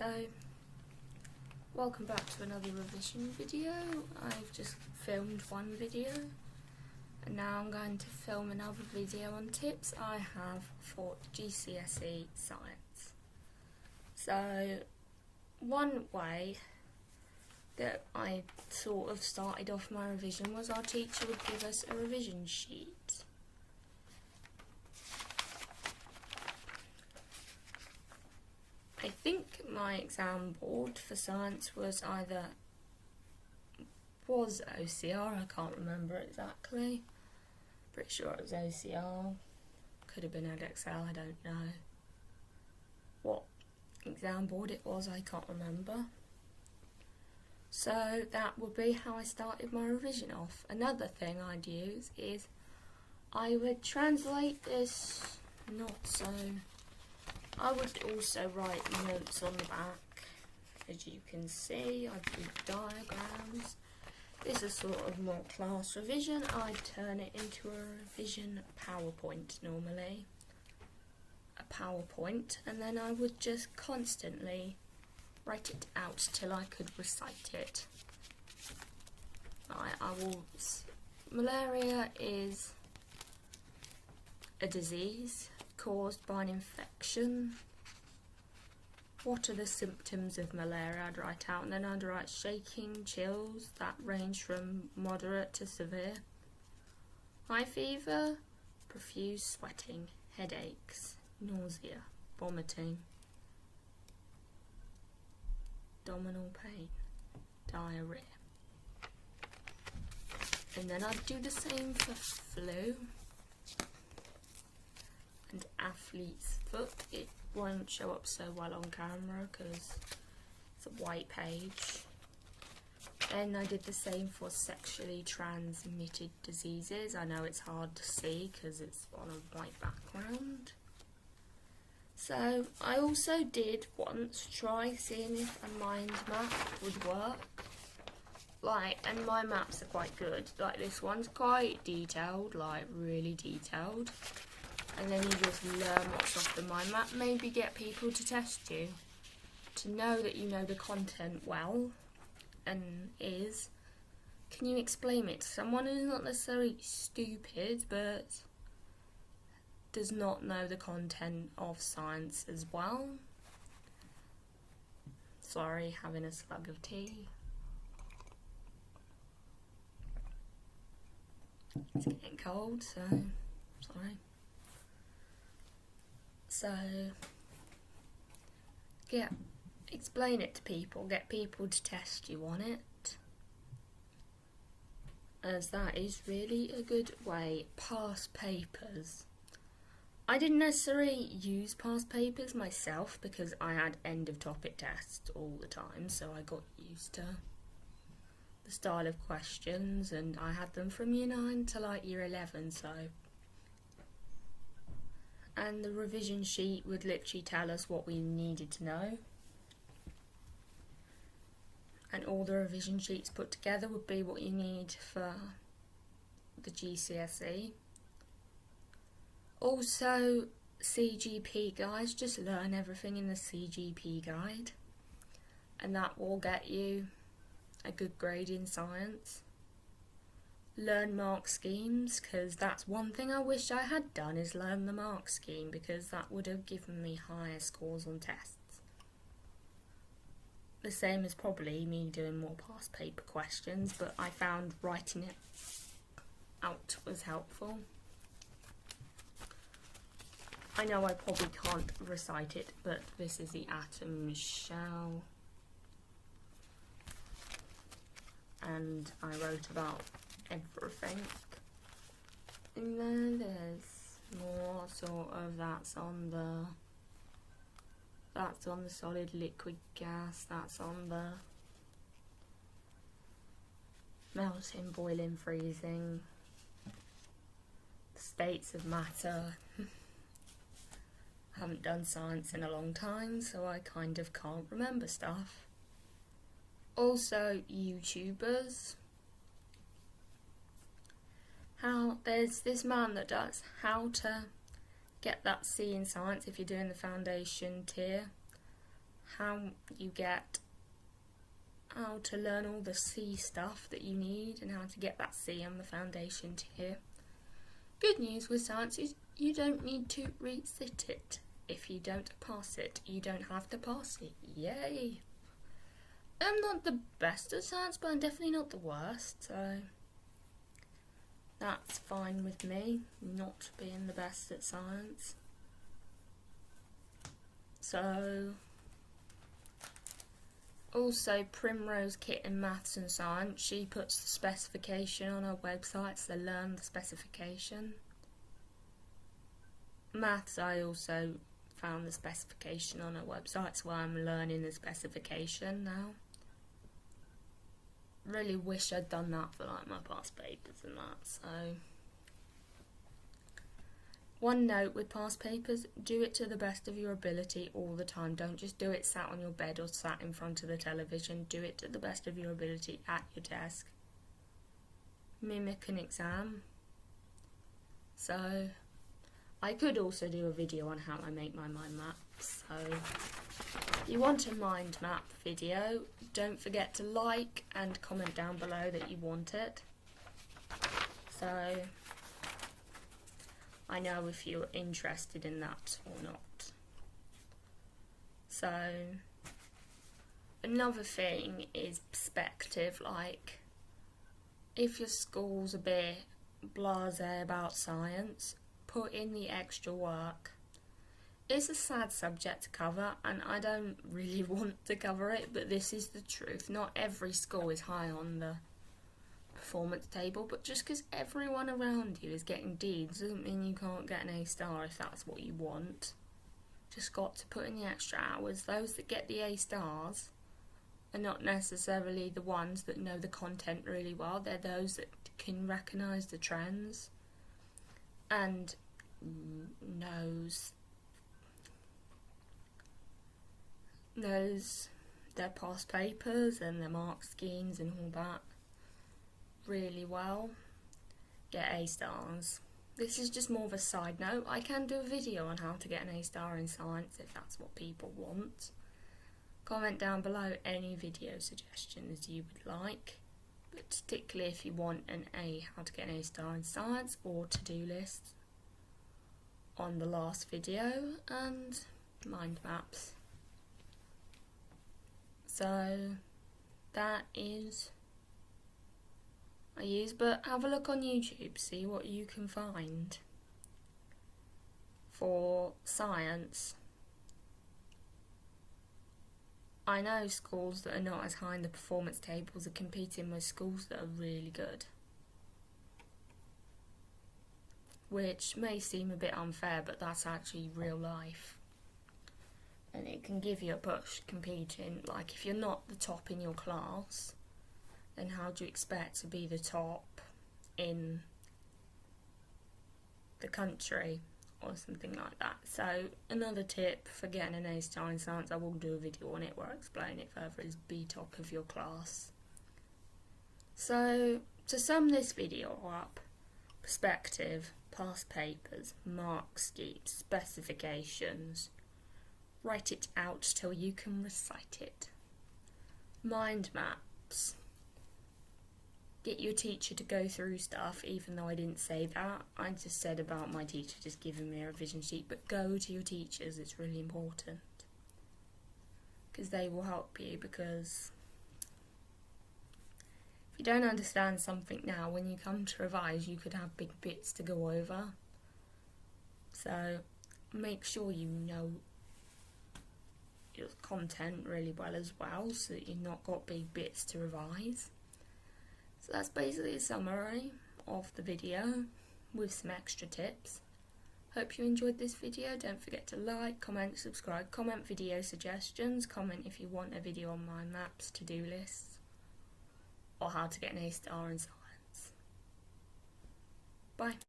So, welcome back to another revision video. I've just filmed one video and now I'm going to film another video on tips I have for GCSE science. So, one way that I sort of started off my revision was our teacher would give us a revision sheet. I think my exam board for science was OCR, I can't remember exactly. Pretty sure it was OCR. Could have been Edexcel, I don't know. What exam board it was, I can't remember. So that would be how I started my revision off. Another thing I'd use is I would translate this, I would also write notes on the back. As you can see, I do diagrams. This is sort of more class revision. I turn it into a revision PowerPoint normally. A PowerPoint, and then I would just constantly write it out till I could recite it. Malaria is a disease caused by an infection. What are the symptoms of malaria? I'd write out, and then I'd write shaking, chills that range from moderate to severe, high fever, profuse sweating, headaches, nausea, vomiting, abdominal pain, diarrhea. And then I'd do the same for flu and athlete's foot. It won't show up so well on camera because it's a white page. Then I did the same for sexually transmitted diseases. I know it's hard to see because it's on a white background. So I also did once try seeing if a mind map would work. And my maps are quite good. Like this one's quite detailed, like really detailed. And then you just learn what's off the mind map. Maybe get people to test you to know that you know the content well. And can you explain it to someone who's not necessarily stupid but does not know the content of science as well? Sorry, having a slug of tea. It's getting cold, so sorry. So, explain it to people, get people to test you on it, as that is really a good way. Past papers. I didn't necessarily use past papers myself because I had end of topic tests all the time, so I got used to the style of questions, and I had them from year 9 to like year 11, so. And the revision sheet would literally tell us what we needed to know. And all the revision sheets put together would be what you need for the GCSE. Also, CGP guides, just learn everything in the CGP guide. And that will get you a good grade in science. Learn mark schemes, because that's one thing I wish I had done, is learn the mark scheme, because that would have given me higher scores on tests. The same as probably me doing more past paper questions, but I found writing it out was helpful. I know I probably can't recite it, but this is the atom shell. And I wrote about everything. And then there's more sort of that's on the solid liquid gas, that's on the melting, boiling, freezing, the states of matter. Haven't done science in a long time, so I kind of can't remember stuff. Also, YouTubers. There's this man that does how to get that C in science if you're doing the foundation tier. how to learn all the C stuff that you need and how to get that C on the foundation tier. Good news with science is you don't need to resit it. If you don't pass it, you don't have to pass it. Yay! I'm not the best at science, but I'm definitely not the worst, so that's fine with me, not being the best at science. So, also Primrose Kit in Maths and Science, she puts the specification on her website, so learn the specification. Maths, I also found the specification on her website, so I'm learning the specification now. Really wish I'd done that for like my past papers and that, so. One note with past papers, do it to the best of your ability all the time. Don't just do it sat on your bed or sat in front of the television. Do it to the best of your ability at your desk. Mimic an exam. So, I could also do a video on how I make my mind maps. So, if you want a mind map video, don't forget to like and comment down below that you want it. So, I know if you're interested in that or not. So, another thing is perspective, like, if your school's a bit blasé about science, put in the extra work. It's a sad subject to cover, and I don't really want to cover it, but this is the truth. Not every school is high on the performance table, but just because everyone around you is getting D's doesn't mean you can't get an A star if that's what you want. Just got to put in the extra hours. Those that get the A stars are not necessarily the ones that know the content really well. They're those that can recognise the trends and knows their past papers and their mark schemes and all that really well. Get A stars. This is just more of a side note. I can do a video on how to get an A star in science if that's what people want. Comment down below any video suggestions you would like, but particularly if you want an A, how to get an A star in science, or to-do lists on the last video, and mind maps. So that is I use, but have a look on YouTube, see what you can find for science. I know schools that are not as high in the performance tables are competing with schools that are really good, which may seem a bit unfair, but that's actually real life. And it can give you a push competing. Like, if you're not the top in your class, then how do you expect to be the top in the country or something like that? So, another tip for getting an A star in science, I will do a video on it where I explain it further, is be top of your class. So, to sum this video up, perspective, past papers, mark schemes, specifications. Write it out till you can recite it. Mind maps. Get your teacher to go through stuff, even though I didn't say that. I just said about my teacher just giving me a revision sheet, but go to your teachers, it's really important. Because they will help you, because if you don't understand something now, when you come to revise, you could have big bits to go over. So make sure you know your content really well as well, so that you've not got big bits to revise. So that's basically a summary of the video with some extra tips. Hope you enjoyed this video. Don't forget to like, comment, subscribe, comment video suggestions, comment if you want a video on mind maps, to-do lists, or how to get an A star in science. Bye.